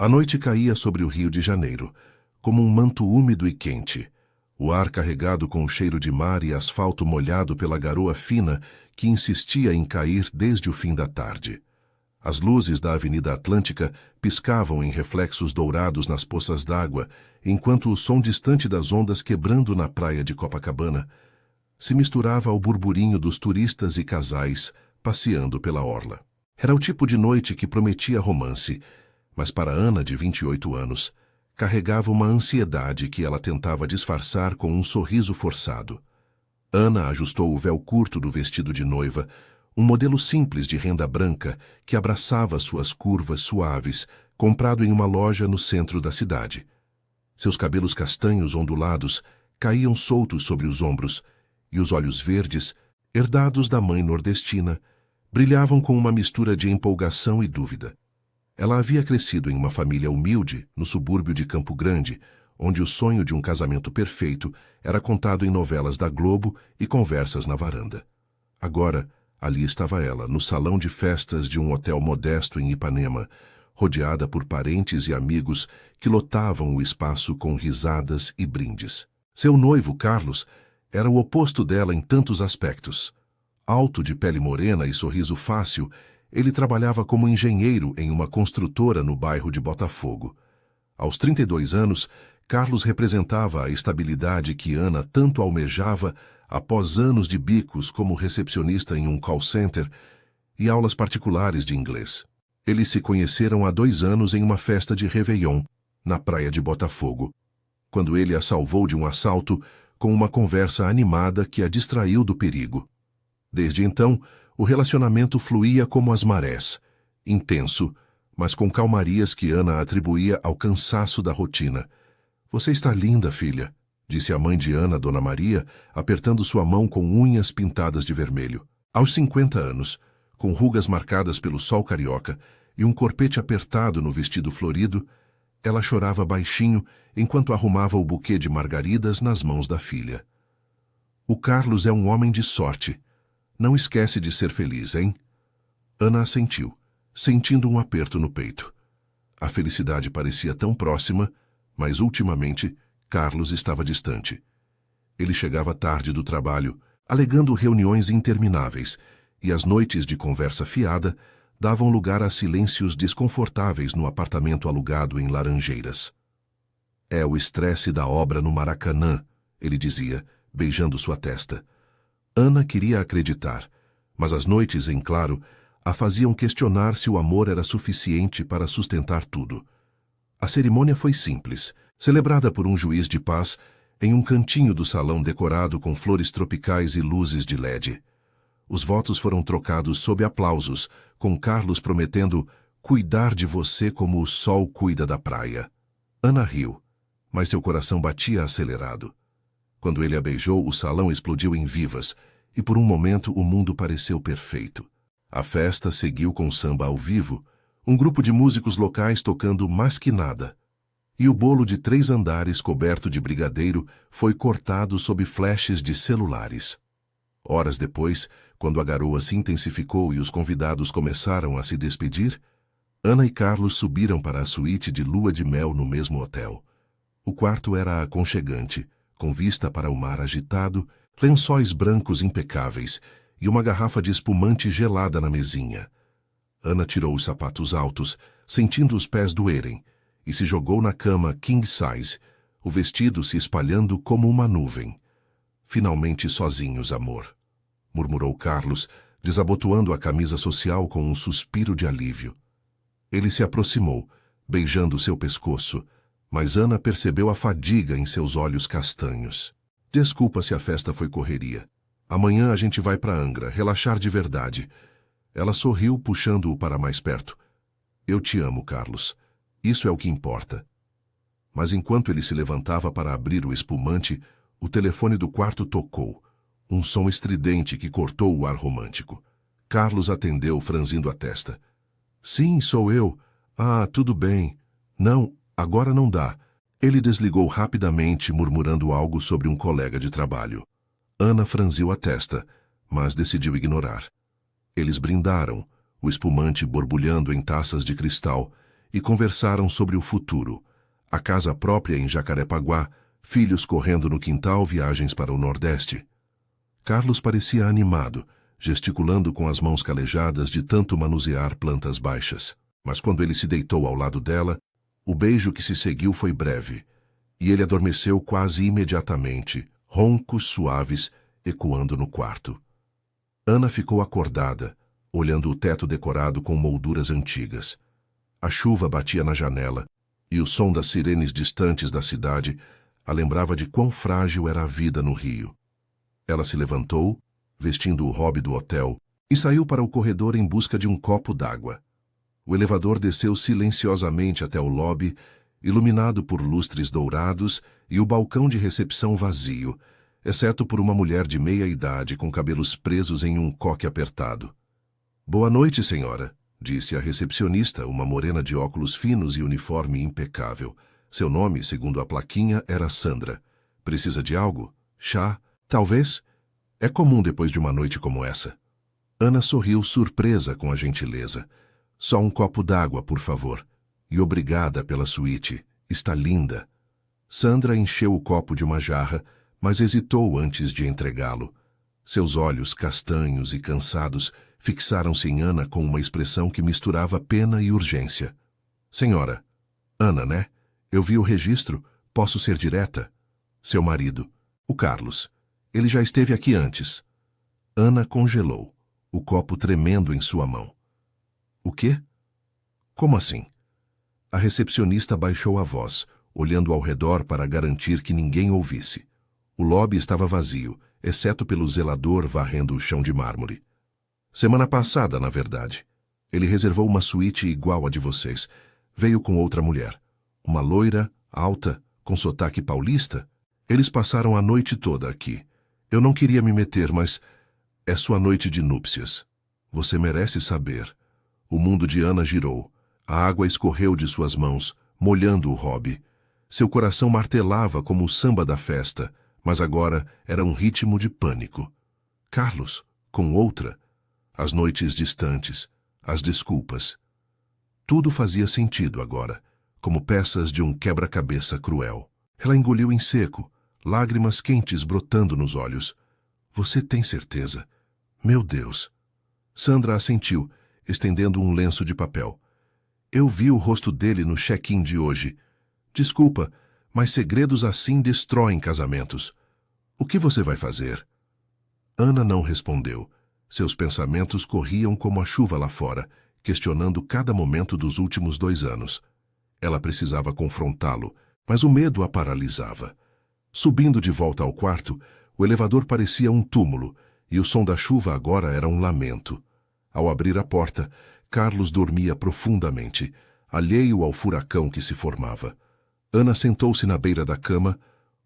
A noite caía sobre o Rio de Janeiro, como um manto úmido e quente, o ar carregado com o cheiro de mar e asfalto molhado pela garoa fina que insistia em cair desde o fim da tarde. As luzes da Avenida Atlântica piscavam em reflexos dourados nas poças d'água, enquanto o som distante das ondas quebrando na praia de Copacabana se misturava ao burburinho dos turistas e casais passeando pela orla. Era o tipo de noite que prometia romance, mas para Ana, de 28 anos, carregava uma ansiedade que ela tentava disfarçar com um sorriso forçado. Ana ajustou o véu curto do vestido de noiva, um modelo simples de renda branca que abraçava suas curvas suaves, comprado em uma loja no centro da cidade. Seus cabelos castanhos ondulados caíam soltos sobre os ombros, e os olhos verdes, herdados da mãe nordestina, brilhavam com uma mistura de empolgação e dúvida. Ela havia crescido em uma família humilde, no subúrbio de Campo Grande, onde o sonho de um casamento perfeito era contado em novelas da Globo e conversas na varanda. Agora, ali estava ela, no salão de festas de um hotel modesto em Ipanema, rodeada por parentes e amigos que lotavam o espaço com risadas e brindes. Seu noivo, Carlos, era o oposto dela em tantos aspectos. Alto, de pele morena e sorriso fácil, ele trabalhava como engenheiro em uma construtora no bairro de Botafogo. Aos 32 anos, Carlos representava a estabilidade que Ana tanto almejava após anos de bicos como recepcionista em um call center e aulas particulares de inglês. Eles se conheceram há 2 anos em uma festa de Réveillon, na praia de Botafogo, quando ele a salvou de um assalto com uma conversa animada que a distraiu do perigo. Desde então, o relacionamento fluía como as marés, intenso, mas com calmarias que Ana atribuía ao cansaço da rotina. "Você está linda, filha", disse a mãe de Ana, Dona Maria, apertando sua mão com unhas pintadas de vermelho. Aos 50 anos, com rugas marcadas pelo sol carioca e um corpete apertado no vestido florido, ela chorava baixinho enquanto arrumava o buquê de margaridas nas mãos da filha. "O Carlos é um homem de sorte. Não esquece de ser feliz, hein?" Ana assentiu, sentindo um aperto no peito. A felicidade parecia tão próxima, mas ultimamente Carlos estava distante. Ele chegava tarde do trabalho, alegando reuniões intermináveis, e as noites de conversa fiada davam lugar a silêncios desconfortáveis no apartamento alugado em Laranjeiras. "É o estresse da obra no Maracanã", ele dizia, beijando sua testa. Ana queria acreditar, mas as noites em claro a faziam questionar se o amor era suficiente para sustentar tudo. A cerimônia foi simples, celebrada por um juiz de paz em um cantinho do salão decorado com flores tropicais e luzes de LED. Os votos foram trocados sob aplausos, com Carlos prometendo cuidar de você como o sol cuida da praia. Ana riu, mas seu coração batia acelerado. Quando ele a beijou, o salão explodiu em vivas, e por um momento o mundo pareceu perfeito. A festa seguiu com samba ao vivo, um grupo de músicos locais tocando Mais Que Nada, e o bolo de 3 andares coberto de brigadeiro foi cortado sob flashes de celulares. Horas depois, quando a garoa se intensificou e os convidados começaram a se despedir, Ana e Carlos subiram para a suíte de lua de mel no mesmo hotel. O quarto era aconchegante, com vista para o mar agitado, lençóis brancos impecáveis e uma garrafa de espumante gelada na mesinha. Ana tirou os sapatos altos, sentindo os pés doerem, e se jogou na cama king size, o vestido se espalhando como uma nuvem. "Finalmente sozinhos, amor", murmurou Carlos, desabotoando a camisa social com um suspiro de alívio. Ele se aproximou, beijando seu pescoço, mas Ana percebeu a fadiga em seus olhos castanhos. "Desculpa se a festa foi correria. Amanhã a gente vai para Angra, relaxar de verdade." Ela sorriu, puxando-o para mais perto. "Eu te amo, Carlos. Isso é o que importa." Mas enquanto ele se levantava para abrir o espumante, o telefone do quarto tocou, um som estridente que cortou o ar romântico. Carlos atendeu, franzindo a testa. "Sim, sou eu. Ah, tudo bem. Não, agora não dá." Ele desligou rapidamente, murmurando algo sobre um colega de trabalho. Ana franziu a testa, mas decidiu ignorar. Eles brindaram, o espumante borbulhando em taças de cristal, e conversaram sobre o futuro, a casa própria em Jacarepaguá, filhos correndo no quintal, viagens para o Nordeste. Carlos parecia animado, gesticulando com as mãos calejadas de tanto manusear plantas baixas. Mas quando ele se deitou ao lado dela, o beijo que se seguiu foi breve, e ele adormeceu quase imediatamente, roncos suaves ecoando no quarto. Ana ficou acordada, olhando o teto decorado com molduras antigas. A chuva batia na janela, e o som das sirenes distantes da cidade a lembrava de quão frágil era a vida no Rio. Ela se levantou, vestindo o hobby do hotel, e saiu para o corredor em busca de um copo d'água. O elevador desceu silenciosamente até o lobby, iluminado por lustres dourados e o balcão de recepção vazio, exceto por uma mulher de meia idade com cabelos presos em um coque apertado. "Boa noite, senhora", disse a recepcionista, uma morena de óculos finos e uniforme impecável. Seu nome, segundo a plaquinha, era Sandra. "Precisa de algo? Chá? Talvez? É comum depois de uma noite como essa." Ana sorriu surpresa com a gentileza. "Só um copo d'água, por favor. E obrigada pela suíte. Está linda." Sandra encheu o copo de uma jarra, mas hesitou antes de entregá-lo. Seus olhos castanhos e cansados fixaram-se em Ana com uma expressão que misturava pena e urgência. "Senhora, Ana, né? Eu vi o registro. Posso ser direta?" "Seu marido, o Carlos. Ele já esteve aqui antes." Ana congelou, o copo tremendo em sua mão. "O quê? Como assim?" A recepcionista baixou a voz, olhando ao redor para garantir que ninguém ouvisse. O lobby estava vazio, exceto pelo zelador varrendo o chão de mármore. "Semana passada, na verdade. Ele reservou uma suíte igual a de vocês. Veio com outra mulher. Uma loira, alta, com sotaque paulista. Eles passaram a noite toda aqui. Eu não queria me meter, mas é sua noite de núpcias. Você merece saber." O mundo de Ana girou. A água escorreu de suas mãos, molhando o hobby. Seu coração martelava como o samba da festa, mas agora era um ritmo de pânico. Carlos, com outra, as noites distantes, as desculpas. Tudo fazia sentido agora, como peças de um quebra-cabeça cruel. Ela engoliu em seco, lágrimas quentes brotando nos olhos. "Você tem certeza? Meu Deus." Sandra assentiu, estendendo um lenço de papel. "Eu vi o rosto dele no check-in de hoje. Desculpa, mas segredos assim destroem casamentos. O que você vai fazer?" Ana não respondeu. Seus pensamentos corriam como a chuva lá fora, questionando cada momento dos últimos 2 anos. Ela precisava confrontá-lo, mas o medo a paralisava. Subindo de volta ao quarto, o elevador parecia um túmulo, e o som da chuva agora era um lamento. Ao abrir a porta, Carlos dormia profundamente, alheio ao furacão que se formava. Ana sentou-se na beira da cama,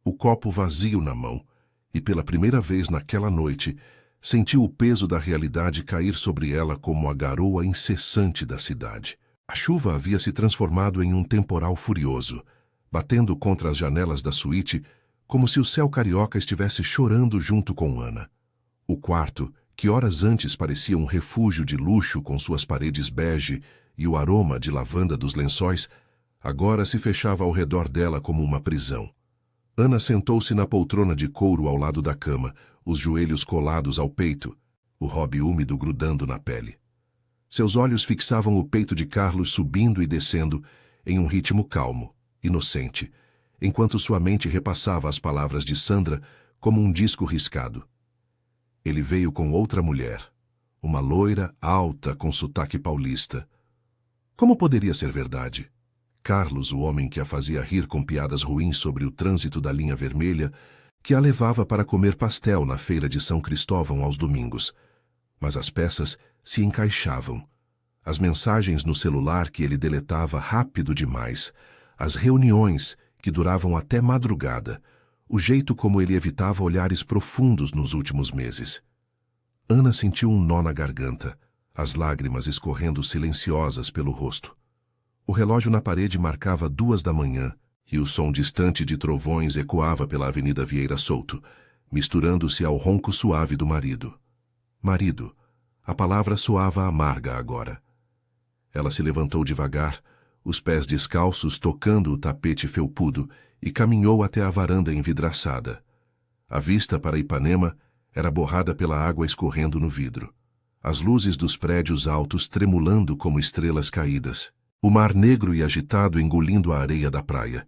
o copo vazio na mão, e pela primeira vez naquela noite, sentiu o peso da realidade cair sobre ela como a garoa incessante da cidade. A chuva havia se transformado em um temporal furioso, batendo contra as janelas da suíte, como se o céu carioca estivesse chorando junto com Ana. O quarto, que horas antes parecia um refúgio de luxo com suas paredes bege e o aroma de lavanda dos lençóis, agora se fechava ao redor dela como uma prisão. Ana sentou-se na poltrona de couro ao lado da cama, os joelhos colados ao peito, o hobby úmido grudando na pele. Seus olhos fixavam o peito de Carlos subindo e descendo em um ritmo calmo, inocente, enquanto sua mente repassava as palavras de Sandra como um disco riscado. Ele veio com outra mulher, uma loira alta com sotaque paulista. Como poderia ser verdade? Carlos, o homem que a fazia rir com piadas ruins sobre o trânsito da linha vermelha, que a levava para comer pastel na feira de São Cristóvão aos domingos. Mas as peças se encaixavam. As mensagens no celular que ele deletava rápido demais, as reuniões que duravam até madrugada, o jeito como ele evitava olhares profundos nos últimos meses. Ana sentiu um nó na garganta, as lágrimas escorrendo silenciosas pelo rosto. O relógio na parede marcava 2 da manhã, e o som distante de trovões ecoava pela Avenida Vieira Souto, misturando-se ao ronco suave do marido. Marido. A palavra soava amarga agora. Ela se levantou devagar, os pés descalços tocando o tapete felpudo, e caminhou até a varanda envidraçada. A vista para Ipanema era borrada pela água escorrendo no vidro. As luzes dos prédios altos tremulando como estrelas caídas. O mar negro e agitado engolindo a areia da praia.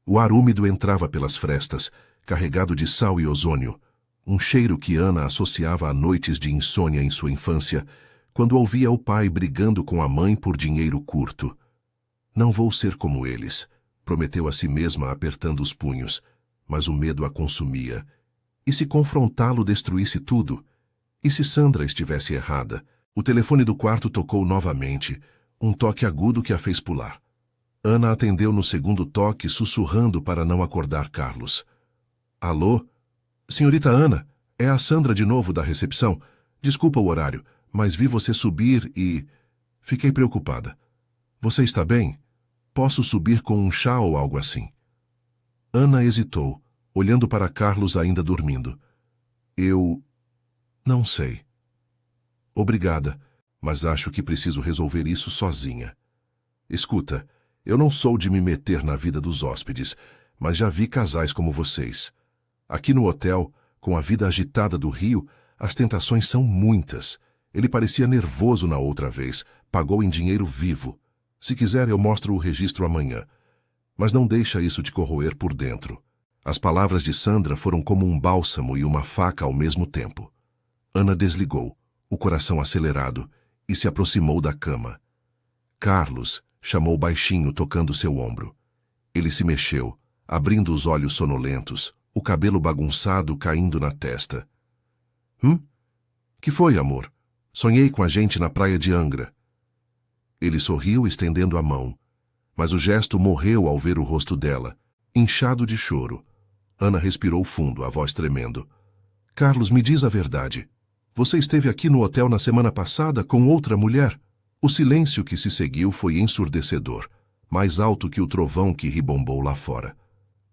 O ar úmido entrava pelas frestas, carregado de sal e ozônio, um cheiro que Ana associava a noites de insônia em sua infância, quando ouvia o pai brigando com a mãe por dinheiro curto. Não vou ser como eles, prometeu a si mesma apertando os punhos, mas o medo a consumia. E se confrontá-lo destruísse tudo? E se Sandra estivesse errada? O telefone do quarto tocou novamente, um toque agudo que a fez pular. Ana atendeu no segundo toque, sussurrando para não acordar Carlos. Alô? Senhorita Ana, é a Sandra de novo da recepção. Desculpa o horário, mas vi você subir e... Fiquei preocupada. Você está bem? Posso subir com um chá ou algo assim? Ana hesitou, olhando para Carlos ainda dormindo. Eu... não sei. Obrigada, mas acho que preciso resolver isso sozinha. Escuta, eu não sou de me meter na vida dos hóspedes, mas já vi casais como vocês. Aqui no hotel, com a vida agitada do Rio, as tentações são muitas. Ele parecia nervoso na outra vez, pagou em dinheiro vivo. Se quiser, eu mostro o registro amanhã. Mas não deixa isso te corroer por dentro. As palavras de Sandra foram como um bálsamo e uma faca ao mesmo tempo. Ana desligou, o coração acelerado, e se aproximou da cama. Carlos chamou baixinho, tocando seu ombro. Ele se mexeu, abrindo os olhos sonolentos, o cabelo bagunçado caindo na testa. Que foi, amor? Sonhei com a gente na praia de Angra. Ele sorriu, estendendo a mão, mas o gesto morreu ao ver o rosto dela, inchado de choro. Ana respirou fundo, a voz tremendo. Carlos, me diz a verdade. Você esteve aqui no hotel na semana passada com outra mulher? O silêncio que se seguiu foi ensurdecedor, mais alto que o trovão que ribombou lá fora.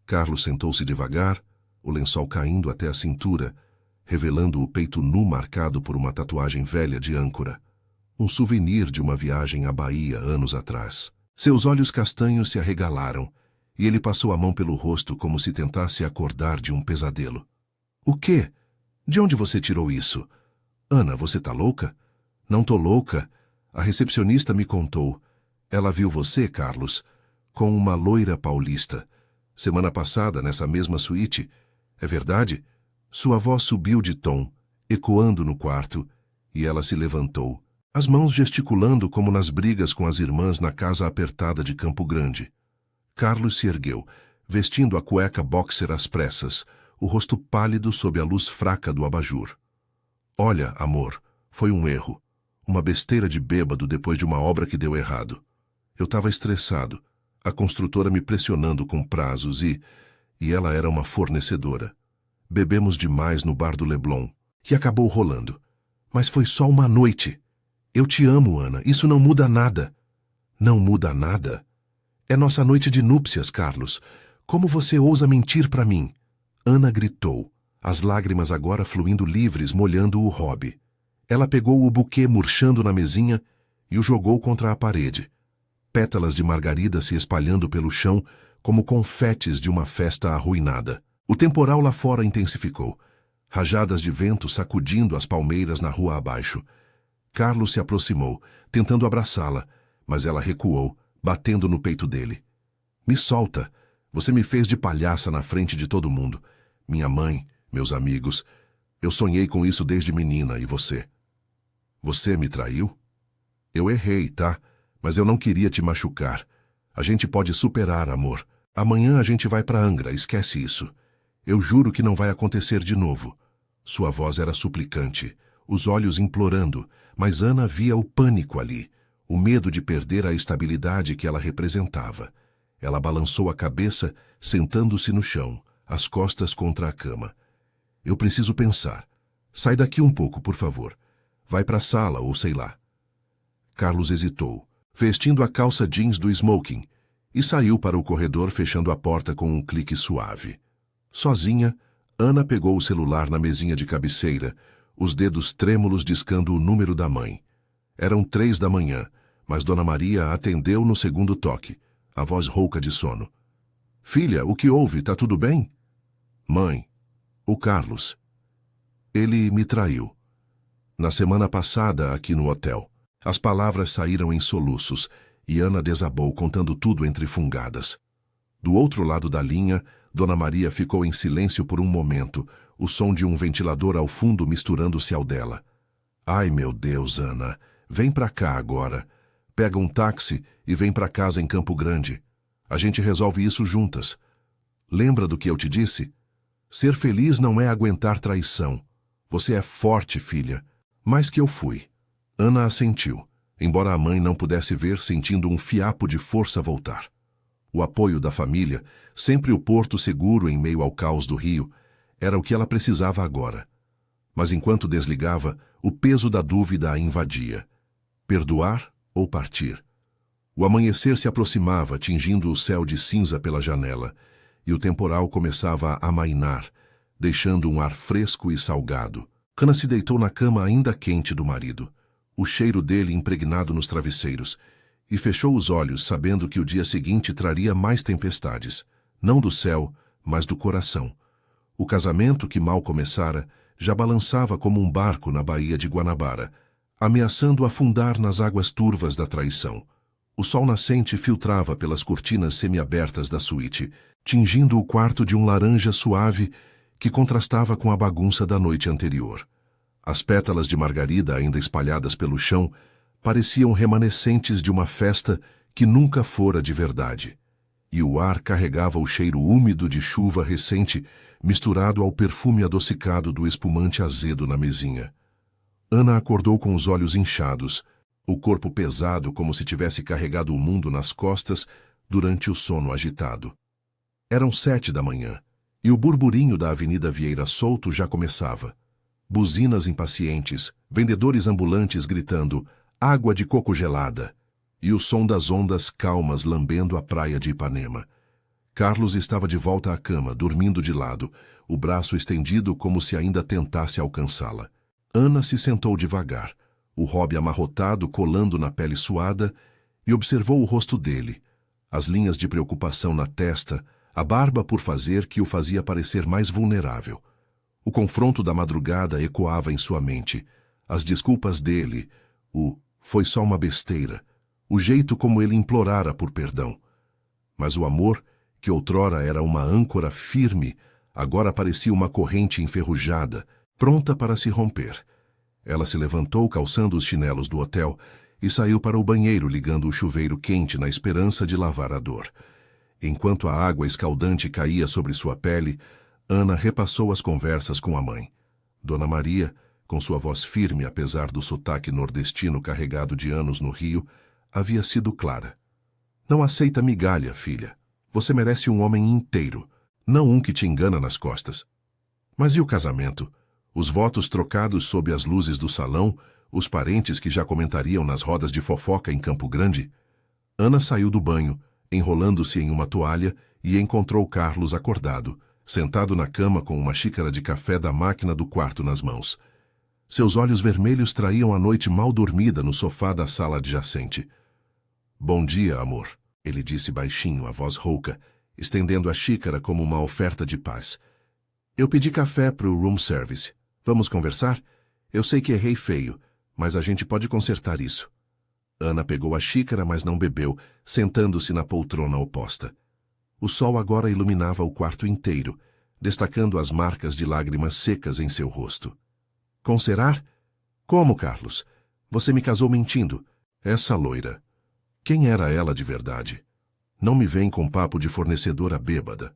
Carlos sentou-se devagar, o lençol caindo até a cintura, revelando o peito nu marcado por uma tatuagem velha de âncora, um souvenir de uma viagem à Bahia anos atrás. Seus olhos castanhos se arregalaram, e ele passou a mão pelo rosto como se tentasse acordar de um pesadelo. O quê? De onde você tirou isso? Ana, você tá louca? Não tô louca. A recepcionista me contou. Ela viu você, Carlos, com uma loira paulista. Semana passada, nessa mesma suíte. É verdade? Sua voz subiu de tom, ecoando no quarto, e ela se levantou, as mãos gesticulando como nas brigas com as irmãs na casa apertada de Campo Grande. Carlos se ergueu, vestindo a cueca boxer às pressas, o rosto pálido sob a luz fraca do abajur. Olha, amor, foi um erro. Uma besteira de bêbado depois de uma obra que deu errado. Eu estava estressado, a construtora me pressionando com prazos e ela era uma fornecedora. Bebemos demais no bar do Leblon e acabou rolando. Mas foi só uma noite. Eu te amo, Ana, isso não muda nada. Não muda nada? É nossa noite de núpcias, Carlos. Como você ousa mentir para mim? Ana gritou, as lágrimas agora fluindo livres, molhando o hobby. Ela pegou o buquê murchando na mesinha e o jogou contra a parede. Pétalas de margarida se espalhando pelo chão como confetes de uma festa arruinada. O temporal lá fora intensificou. Rajadas de vento sacudindo as palmeiras na rua abaixo. Carlos se aproximou, tentando abraçá-la, mas ela recuou, batendo no peito dele. Me solta. Você me fez de palhaça na frente de todo mundo. Minha mãe, meus amigos. Eu sonhei com isso desde menina, e você? Você me traiu? Eu errei, tá? Mas eu não queria te machucar. A gente pode superar, amor. Amanhã a gente vai para Angra, esquece isso. Eu juro que não vai acontecer de novo. Sua voz era suplicante, os olhos implorando, mas Ana via o pânico ali, o medo de perder a estabilidade que ela representava. Ela balançou a cabeça, sentando-se no chão, as costas contra a cama. Eu preciso pensar. Sai daqui um pouco, por favor. Vai para a sala ou sei lá. Carlos hesitou, vestindo a calça jeans do smoking, e saiu para o corredor fechando a porta com um clique suave. Sozinha, Ana pegou o celular na mesinha de cabeceira, os dedos trêmulos discando o número da mãe. Eram 3 da manhã, Mas Dona Maria atendeu no segundo toque, a voz rouca de sono. Filha, o que houve? Tá tudo bem? Mãe, o Carlos. Ele me traiu. Na semana passada, aqui no hotel. As palavras saíram em soluços e Ana desabou contando tudo entre fungadas. Do outro lado da linha, Dona Maria ficou em silêncio por um momento, o som de um ventilador ao fundo misturando-se ao dela. Ai, meu Deus, Ana, vem pra cá agora. Pega um táxi e vem pra casa em Campo Grande. A gente resolve isso juntas. Lembra do que eu te disse? Ser feliz não é aguentar traição. Você é forte, filha. Mais que eu fui. Ana assentiu, embora a mãe não pudesse ver, sentindo um fiapo de força voltar. O apoio da família, sempre o porto seguro em meio ao caos do rio, era o que ela precisava agora. Mas enquanto desligava, o peso da dúvida a invadia. Perdoar ou partir? O amanhecer se aproximava, tingindo o céu de cinza pela janela, e o temporal começava a amainar, deixando um ar fresco e salgado. Ana se deitou na cama ainda quente do marido, o cheiro dele impregnado nos travesseiros, e fechou os olhos sabendo que o dia seguinte traria mais tempestades, não do céu, mas do coração. O casamento, que mal começara, já balançava como um barco na baía de Guanabara, ameaçando afundar nas águas turvas da traição. O sol nascente filtrava pelas cortinas semiabertas da suíte, tingindo o quarto de um laranja suave que contrastava com a bagunça da noite anterior. As pétalas de margarida ainda espalhadas pelo chão pareciam remanescentes de uma festa que nunca fora de verdade, e o ar carregava o cheiro úmido de chuva recente misturado ao perfume adocicado do espumante azedo na mesinha. Ana acordou com os olhos inchados, o corpo pesado como se tivesse carregado o mundo nas costas durante o sono agitado. Eram 7 da manhã, e o burburinho da Avenida Vieira Solto já começava. Buzinas impacientes, vendedores ambulantes gritando água de coco gelada, e o som das ondas calmas lambendo a praia de Ipanema. Carlos estava de volta à cama, dormindo de lado, o braço estendido como se ainda tentasse alcançá-la. Ana se sentou devagar, o robe amarrotado colando na pele suada, e observou o rosto dele, as linhas de preocupação na testa, a barba por fazer que o fazia parecer mais vulnerável. O confronto da madrugada ecoava em sua mente, as desculpas dele, foi só uma besteira, o jeito como ele implorara por perdão. Mas o amor, que outrora era uma âncora firme, agora parecia uma corrente enferrujada, pronta para se romper. Ela se levantou calçando os chinelos do hotel e saiu para o banheiro ligando o chuveiro quente na esperança de lavar a dor. Enquanto a água escaldante caía sobre sua pele, Ana repassou as conversas com a mãe. Dona Maria, com sua voz firme apesar do sotaque nordestino carregado de anos no Rio, havia sido clara. Não aceita migalha, filha. Você merece um homem inteiro, não um que te engana nas costas. Mas e o casamento? Os votos trocados sob as luzes do salão, os parentes que já comentariam nas rodas de fofoca em Campo Grande? Ana saiu do banho, enrolando-se em uma toalha, e encontrou Carlos acordado, sentado na cama com uma xícara de café da máquina do quarto nas mãos. Seus olhos vermelhos traíam a noite mal dormida no sofá da sala adjacente. Bom dia, amor, ele disse baixinho, a voz rouca, estendendo a xícara como uma oferta de paz. Eu pedi café pro room service. Vamos conversar? Eu sei que errei feio, mas a gente pode consertar isso. Ana pegou a xícara, mas não bebeu, sentando-se na poltrona oposta. O sol agora iluminava o quarto inteiro, destacando as marcas de lágrimas secas em seu rosto. Consertar? Como, Carlos? Você me casou mentindo. Essa loira. Quem era ela de verdade? Não me vem com papo de fornecedora bêbada.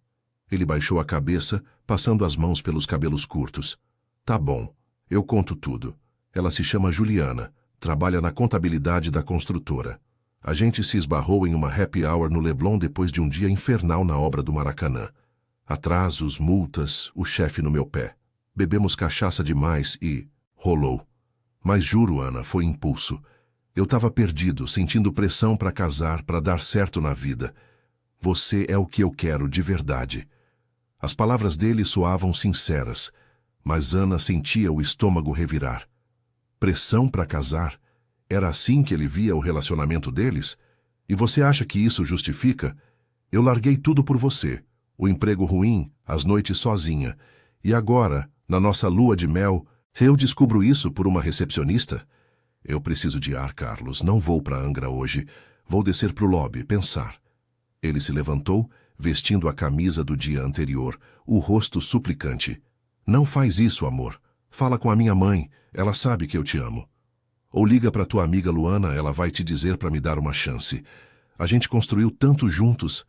Ele baixou a cabeça, passando as mãos pelos cabelos curtos. Tá bom, eu conto tudo. Ela se chama Juliana, trabalha na contabilidade da construtora. A gente se esbarrou em uma happy hour no Leblon depois de um dia infernal na obra do Maracanã. Atrasos, multas, o chefe no meu pé. Bebemos cachaça demais e... rolou. Mas juro, Ana, foi impulso. Eu estava perdido, sentindo pressão para casar, para dar certo na vida. Você é o que eu quero de verdade. As palavras dele soavam sinceras, mas Ana sentia o estômago revirar. Pressão para casar? Era assim que ele via o relacionamento deles? E você acha que isso justifica? Eu larguei tudo por você. O emprego ruim, as noites sozinha. E agora, na nossa lua de mel, eu descubro isso por uma recepcionista? Eu preciso de ar, Carlos. Não vou para Angra hoje. Vou descer pro lobby, pensar. Ele se levantou, vestindo a camisa do dia anterior, o rosto suplicante. Não faz isso, amor. Fala com a minha mãe. Ela sabe que eu te amo. Ou liga para tua amiga Luana, ela vai te dizer para me dar uma chance. A gente construiu tanto juntos.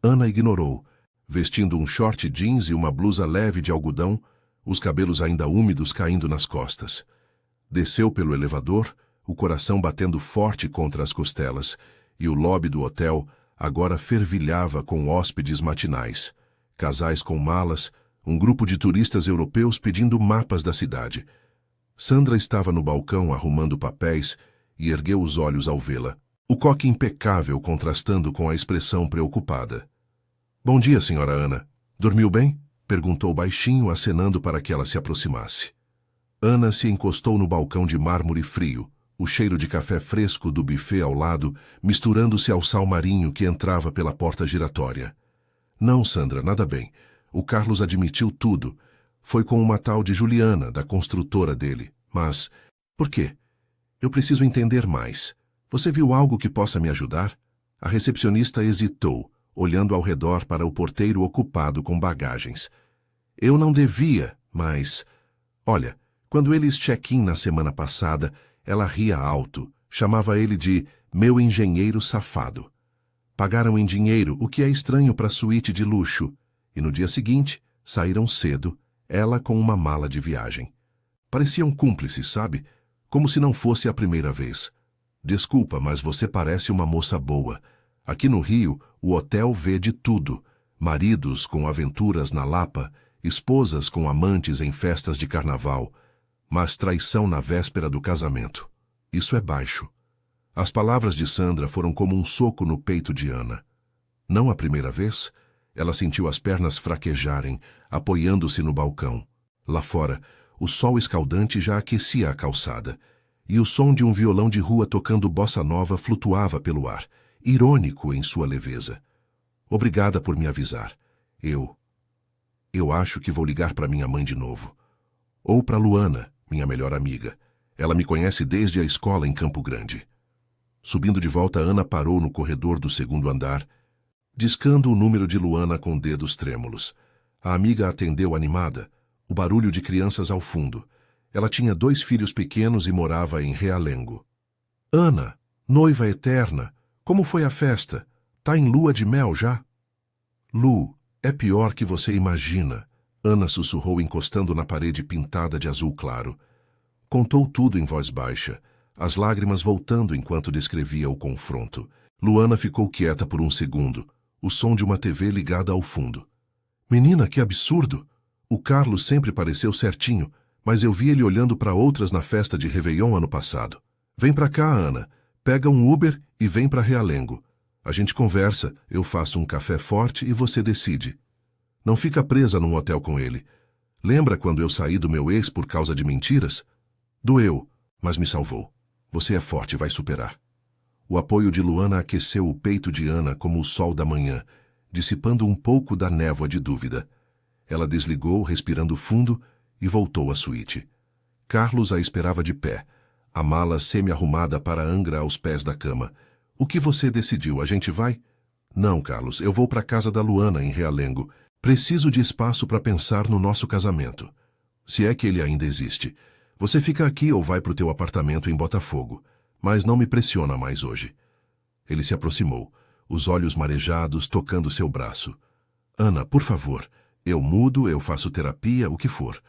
Ana ignorou, vestindo um short jeans e uma blusa leve de algodão, os cabelos ainda úmidos caindo nas costas. Desceu pelo elevador, o coração batendo forte contra as costelas, e o lobby do hotel agora fervilhava com hóspedes matinais, casais com malas, um grupo de turistas europeus pedindo mapas da cidade. Sandra estava no balcão arrumando papéis e ergueu os olhos ao vê-la, o coque impecável contrastando com a expressão preocupada. Bom dia, senhora Ana. Dormiu bem? Perguntou baixinho, acenando para que ela se aproximasse. Ana se encostou no balcão de mármore frio, o cheiro de café fresco do buffet ao lado, misturando-se ao sal marinho que entrava pela porta giratória. Não, Sandra, nada bem. O Carlos admitiu tudo. Foi com uma tal de Juliana, da construtora dele. Mas, por quê? Eu preciso entender mais. Você viu algo que possa me ajudar? A recepcionista hesitou, olhando ao redor para o porteiro ocupado com bagagens. Eu não devia, mas... Olha, quando eles check-in na semana passada, ela ria alto, chamava ele de meu engenheiro safado. Pagaram em dinheiro, o que é estranho para a suíte de luxo, e no dia seguinte saíram cedo, ela com uma mala de viagem. Pareciam cúmplices, sabe? Como se não fosse a primeira vez. Desculpa, mas você parece uma moça boa. Aqui no Rio, o hotel vê de tudo. Maridos com aventuras na Lapa, esposas com amantes em festas de carnaval, mas traição na véspera do casamento. Isso é baixo. As palavras de Sandra foram como um soco no peito de Ana. Não a primeira vez, ela sentiu as pernas fraquejarem, apoiando-se no balcão. Lá fora, o sol escaldante já aquecia a calçada, e o som de um violão de rua tocando bossa nova flutuava pelo ar, irônico em sua leveza. Obrigada por me avisar. Eu acho que vou ligar para minha mãe de novo. Ou para Luana, minha melhor amiga. Ela me conhece desde a escola em Campo Grande. Subindo de volta, Ana parou no corredor do segundo andar, discando o número de Luana com dedos trêmulos. A amiga atendeu animada, o barulho de crianças ao fundo. Ela tinha 2 filhos pequenos e morava em Realengo. Ana, noiva eterna, como foi a festa? Tá em lua de mel já? Lu, é pior que você imagina, Ana sussurrou encostando na parede pintada de azul claro. Contou tudo em voz baixa, as lágrimas voltando enquanto descrevia o confronto. Luana ficou quieta por um segundo, o som de uma TV ligada ao fundo. Menina, que absurdo! O Carlos sempre pareceu certinho, mas eu vi ele olhando para outras na festa de Réveillon ano passado. Vem pra cá, Ana. Pega um Uber e vem pra Realengo. A gente conversa, eu faço um café forte e você decide. Não fica presa num hotel com ele. Lembra quando eu saí do meu ex por causa de mentiras? Doeu, mas me salvou. Você é forte, vai superar. O apoio de Luana aqueceu o peito de Ana como o sol da manhã, dissipando um pouco da névoa de dúvida. Ela desligou, respirando fundo, e voltou à suíte. Carlos a esperava de pé, a mala semi-arrumada para Angra aos pés da cama. O que você decidiu? A gente vai? Não, Carlos, eu vou para a casa da Luana, em Realengo. Preciso de espaço para pensar no nosso casamento. Se é que ele ainda existe. Você fica aqui ou vai para o teu apartamento em Botafogo. Mas não me pressiona mais hoje. Ele se aproximou, os olhos marejados, tocando seu braço. Ana, por favor, eu mudo, eu faço terapia, o que for.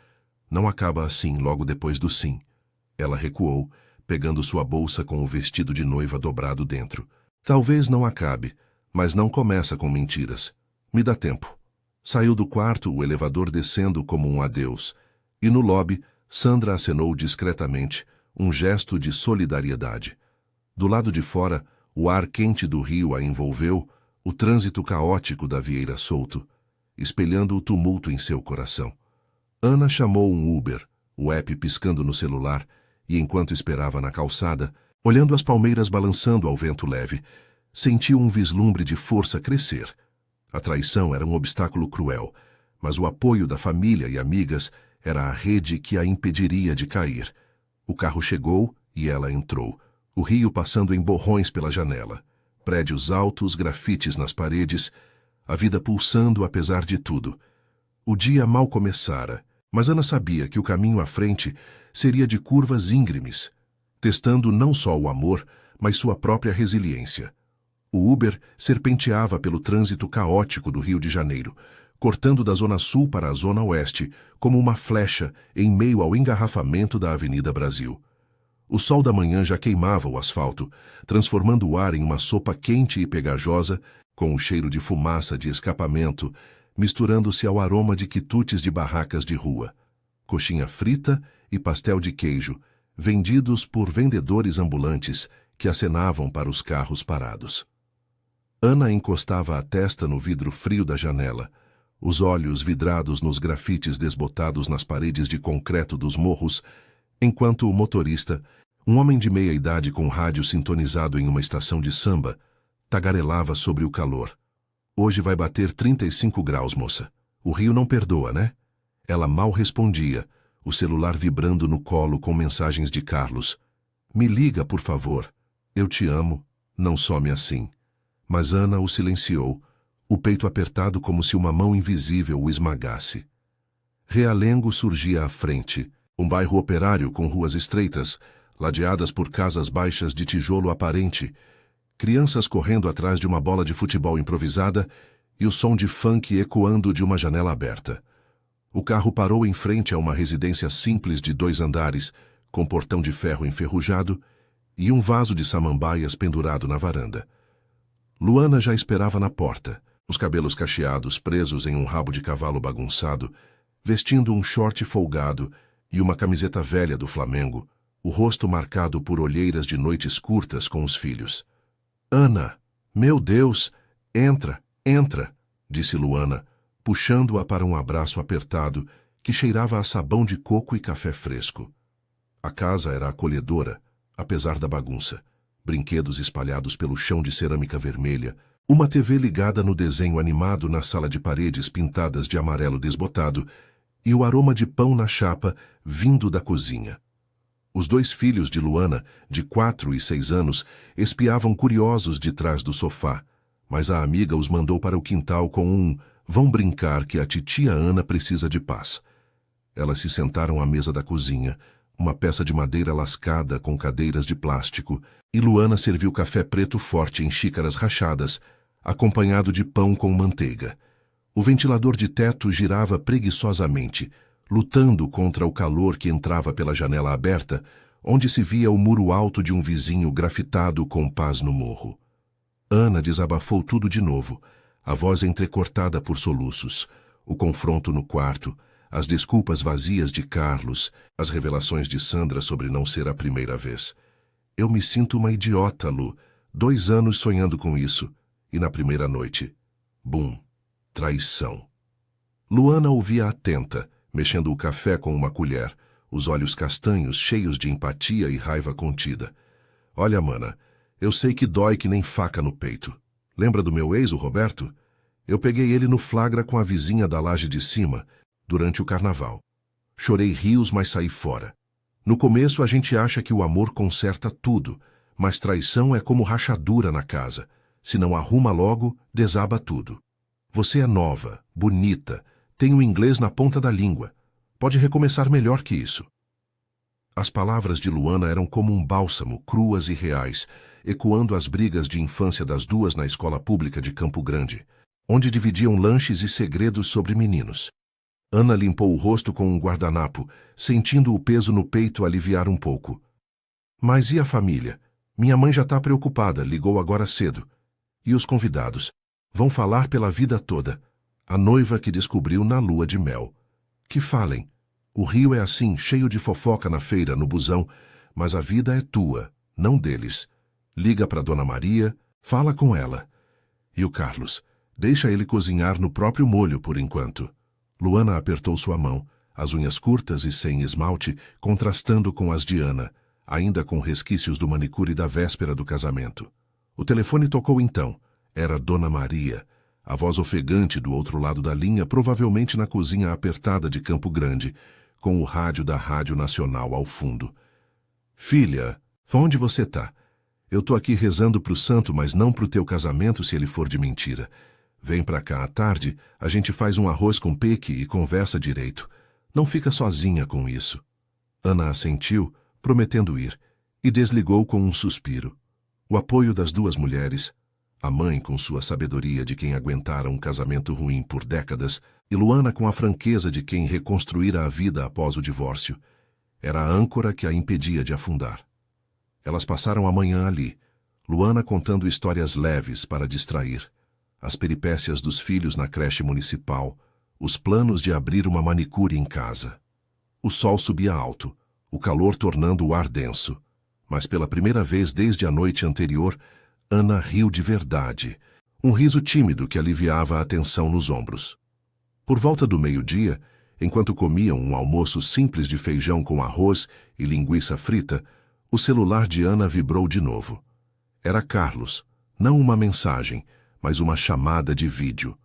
Não acaba assim logo depois do sim. Ela recuou, pegando sua bolsa com o vestido de noiva dobrado dentro. Talvez não acabe, mas não começa com mentiras. Me dá tempo. Saiu do quarto, o elevador descendo como um adeus. E no lobby, Sandra acenou discretamente, um gesto de solidariedade. Do lado de fora, o ar quente do rio a envolveu, o trânsito caótico da Vieira Solto, espelhando o tumulto em seu coração. Ana chamou um Uber, o app piscando no celular, e enquanto esperava na calçada, Olhando as palmeiras balançando ao vento leve, sentiu um vislumbre de força crescer. A traição era um obstáculo cruel, mas o apoio da família e amigas era a rede que a impediria de cair. O carro chegou e ela entrou, o rio passando em borrões pela janela. Prédios altos, grafites nas paredes, a vida pulsando apesar de tudo. O dia mal começara, mas Ana sabia que o caminho à frente seria de curvas íngremes, testando não só o amor, mas sua própria resiliência. O Uber serpenteava pelo trânsito caótico do Rio de Janeiro, cortando da Zona Sul para a Zona Oeste, como uma flecha em meio ao engarrafamento da Avenida Brasil. O sol da manhã já queimava o asfalto, transformando o ar em uma sopa quente e pegajosa, com o cheiro de fumaça de escapamento, misturando-se ao aroma de quitutes de barracas de rua. Coxinha frita e pastel de queijo, vendidos por vendedores ambulantes que acenavam para os carros parados. Ana encostava a testa no vidro frio da janela, os olhos vidrados nos grafites desbotados nas paredes de concreto dos morros, enquanto o motorista, um homem de meia idade com rádio sintonizado em uma estação de samba, tagarelava sobre o calor. Hoje vai bater 35 graus, moça. O Rio não perdoa, né? Ela mal respondia, o celular vibrando no colo com mensagens de Carlos. Me liga, por favor. Eu te amo. Não some assim. Mas Ana o silenciou, o peito apertado como se uma mão invisível o esmagasse. Realengo surgia à frente, um bairro operário com ruas estreitas, ladeadas por casas baixas de tijolo aparente, crianças correndo atrás de uma bola de futebol improvisada e o som de funk ecoando de uma janela aberta. O carro parou em frente a uma residência simples de 2 andares, com portão de ferro enferrujado e um vaso de samambaias pendurado na varanda. Luana já esperava na porta, os cabelos cacheados presos em um rabo de cavalo bagunçado, vestindo um short folgado e uma camiseta velha do Flamengo, o rosto marcado por olheiras de noites curtas com os filhos. Ana, meu Deus, entra, entra, disse Luana, puxando-a para um abraço apertado que cheirava a sabão de coco e café fresco. A casa era acolhedora, apesar da bagunça. Brinquedos espalhados pelo chão de cerâmica vermelha, uma TV ligada no desenho animado na sala de paredes pintadas de amarelo desbotado e o aroma de pão na chapa vindo da cozinha. Os 2 filhos de Luana, de 4 e 6 anos, espiavam curiosos de trás do sofá, mas a amiga os mandou para o quintal com um "vão brincar que a titia Ana precisa de paz". Elas se sentaram à mesa da cozinha, uma peça de madeira lascada com cadeiras de plástico, e Luana serviu café preto forte em xícaras rachadas, acompanhado de pão com manteiga. O ventilador de teto girava preguiçosamente, lutando contra o calor que entrava pela janela aberta, onde se via o muro alto de um vizinho grafitado com paz no morro. Ana desabafou tudo de novo, a voz entrecortada por soluços, o confronto no quarto, as desculpas vazias de Carlos, as revelações de Sandra sobre não ser a primeira vez. Eu me sinto uma idiota, Lu. 2 anos sonhando com isso. E na primeira noite, bum, traição. Luana ouvia atenta, mexendo o café com uma colher, os olhos castanhos cheios de empatia e raiva contida. Olha, mana, eu sei que dói que nem faca no peito. Lembra do meu ex, o Roberto? Eu peguei ele no flagra com a vizinha da laje de cima, durante o carnaval. Chorei rios, mas saí fora. No começo a gente acha que o amor conserta tudo, mas traição é como rachadura na casa. Se não arruma logo, desaba tudo. Você é nova, bonita, tem o inglês na ponta da língua. Pode recomeçar melhor que isso. As palavras de Luana eram como um bálsamo, cruas e reais, ecoando as brigas de infância das 2 na escola pública de Campo Grande, onde dividiam lanches e segredos sobre meninos. Ana limpou o rosto com um guardanapo, sentindo o peso no peito aliviar um pouco. Mas e a família? Minha mãe já está preocupada, ligou agora cedo. E os convidados? Vão falar pela vida toda. A noiva que descobriu na lua de mel. Que falem. O Rio é assim, cheio de fofoca na feira, no busão, mas a vida é tua, não deles. Liga para Dona Maria, fala com ela. E o Carlos? Deixa ele cozinhar no próprio molho por enquanto. Luana apertou sua mão, as unhas curtas e sem esmalte, contrastando com as de Ana, ainda com resquícios do manicure da véspera do casamento. O telefone tocou então. Era Dona Maria, a voz ofegante do outro lado da linha, provavelmente na cozinha apertada de Campo Grande, com o rádio da Rádio Nacional ao fundo. Filha, onde você tá? Eu tô aqui rezando pro santo, mas não pro teu casamento se ele for de mentira. Vem pra cá à tarde, a gente faz um arroz com pequi e conversa direito. Não fica sozinha com isso. Ana assentiu, prometendo ir, e desligou com um suspiro. O apoio das duas mulheres, a mãe com sua sabedoria de quem aguentara um casamento ruim por décadas, e Luana com a franqueza de quem reconstruíra a vida após o divórcio, era a âncora que a impedia de afundar. Elas passaram a manhã ali, Luana contando histórias leves para distrair, as peripécias dos filhos na creche municipal, os planos de abrir uma manicure em casa. O sol subia alto, o calor tornando o ar denso, mas pela primeira vez desde a noite anterior, Ana riu de verdade, um riso tímido que aliviava a tensão nos ombros. Por volta do meio-dia, enquanto comiam um almoço simples de feijão com arroz e linguiça frita, o celular de Ana vibrou de novo. Era Carlos, não uma mensagem, mas uma chamada de vídeo.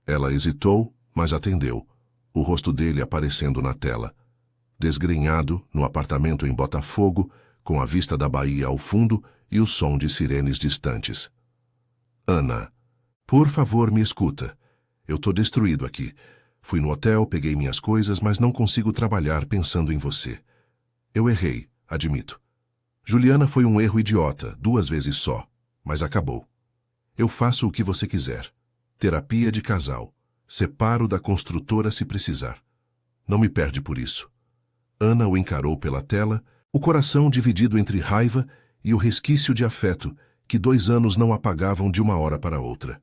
Ela hesitou, mas atendeu, o rosto dele aparecendo na tela. Desgrenhado, no apartamento em Botafogo, com a vista da Bahia ao fundo e o som de sirenes distantes. Ana, por favor, me escuta. Eu tô destruído aqui. Fui no hotel, peguei minhas coisas, mas não consigo trabalhar pensando em você. Eu errei, admito. Juliana foi um erro idiota, 2 vezes só, mas acabou. Eu faço o que você quiser. Terapia de casal. Separo da construtora se precisar. Não me perde por isso. Ana o encarou pela tela, o coração dividido entre raiva e o resquício de afeto que 2 anos não apagavam de uma hora para outra.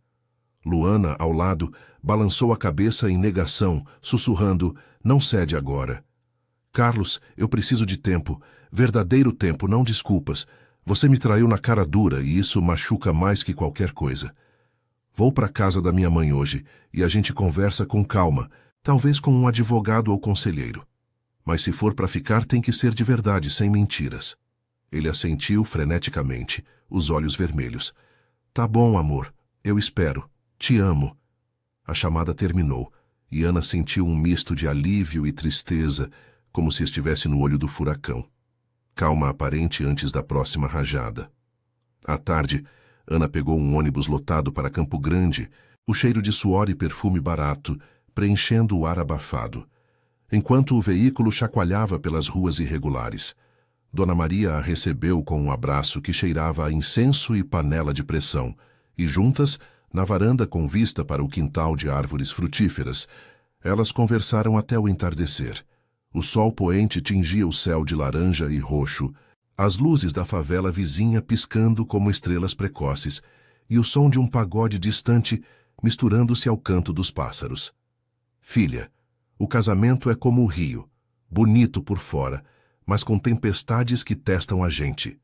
Luana, ao lado, balançou a cabeça em negação, sussurrando, não cede agora. Carlos, eu preciso de tempo, verdadeiro tempo, não desculpas. Você me traiu na cara dura e isso machuca mais que qualquer coisa. Vou para casa da minha mãe hoje e a gente conversa com calma, talvez com um advogado ou conselheiro. Mas se for para ficar, tem que ser de verdade, sem mentiras. Ele assentiu freneticamente, os olhos vermelhos. Tá bom, amor. Eu espero. Te amo. A chamada terminou, e Ana sentiu um misto de alívio e tristeza, como se estivesse no olho do furacão. Calma aparente antes da próxima rajada. À tarde, Ana pegou um ônibus lotado para Campo Grande, o cheiro de suor e perfume barato, preenchendo o ar abafado. Enquanto o veículo chacoalhava pelas ruas irregulares, Dona Maria a recebeu com um abraço que cheirava a incenso e panela de pressão, e juntas, na varanda com vista para o quintal de árvores frutíferas, elas conversaram até o entardecer. O sol poente tingia o céu de laranja e roxo, as luzes da favela vizinha piscando como estrelas precoces, e o som de um pagode distante misturando-se ao canto dos pássaros. Filha, o casamento é como o rio, bonito por fora, mas com tempestades que testam a gente,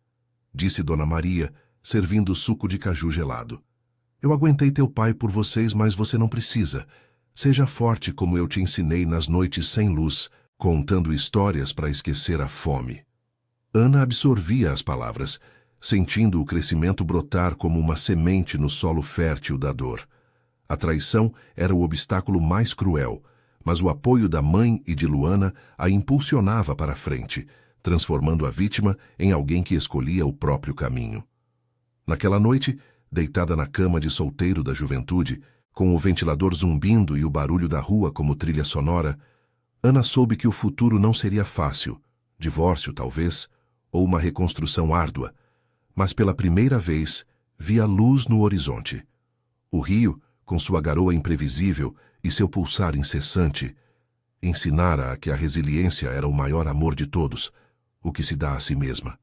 disse Dona Maria, servindo suco de caju gelado. Eu aguentei teu pai por vocês, mas você não precisa. Seja forte como eu te ensinei nas noites sem luz, contando histórias para esquecer a fome. Ana absorvia as palavras, sentindo o crescimento brotar como uma semente no solo fértil da dor. A traição era o obstáculo mais cruel, mas o apoio da mãe e de Luana a impulsionava para a frente, transformando a vítima em alguém que escolhia o próprio caminho. Naquela noite, deitada na cama de solteiro da juventude, com o ventilador zumbindo e o barulho da rua como trilha sonora, Ana soube que o futuro não seria fácil, divórcio talvez, ou uma reconstrução árdua, mas pela primeira vez via luz no horizonte. O rio, com sua garoa imprevisível e seu pulsar incessante, ensinara-a que a resiliência era o maior amor de todos, o que se dá a si mesma.